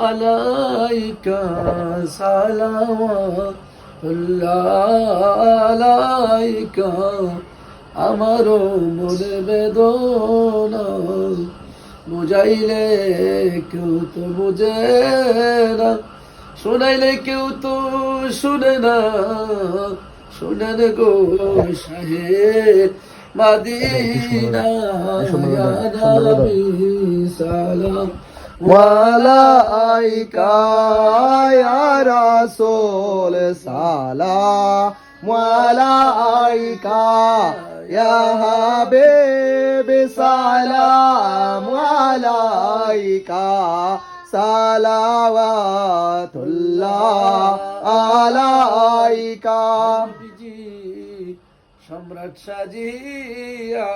আলাইকা সালাওয়াতুল্লাহ আলাইকা। আমারও মনে বেদনা বুঝাইলে কেউ তো বুঝে না, শোনাইলে কেউ তো শুনে না। শোনেন গো শাহের মদিনা, ইয়া নবী সালাম ওয়ালাইকা ইয়া রাসূল সালাম আলাইকা ইয়া হাবিব সালাম আলাইকা সালাওয়াতুল্লাহ আলাইকা। নবীজি সম্রাট সাজিয়া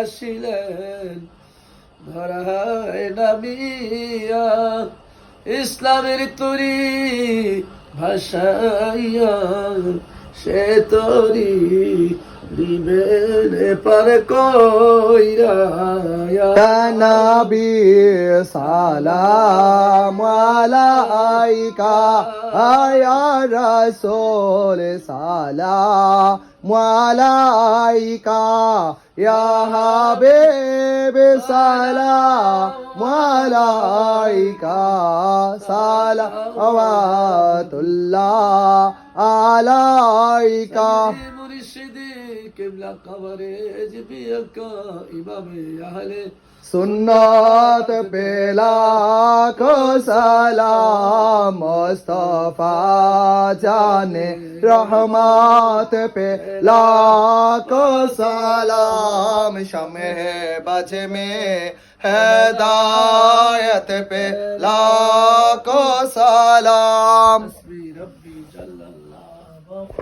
আসিলেন ধরায় নামিয়া, ইসলামের তরি ভাষাইয়া সে তরি দিবেন পার কইরা। নবী সালাম আলাইকা ইয়া রাসূল সালাম আলাইকা ইয়া হাবিব সালাম আলাইকা সালাওয়াতুল্লাহ আলাইকা। মুর্শিদি কিবলা কবরেজ বিয়াকা ইমামে আহলে সুন্নত পে লাখো সালাম, মুস্তাফা জানে রহমত পে লাখো সালাম, শমে বজ में हिदायत पे लाखो सलाम। रब्बी जल्लल्लाह।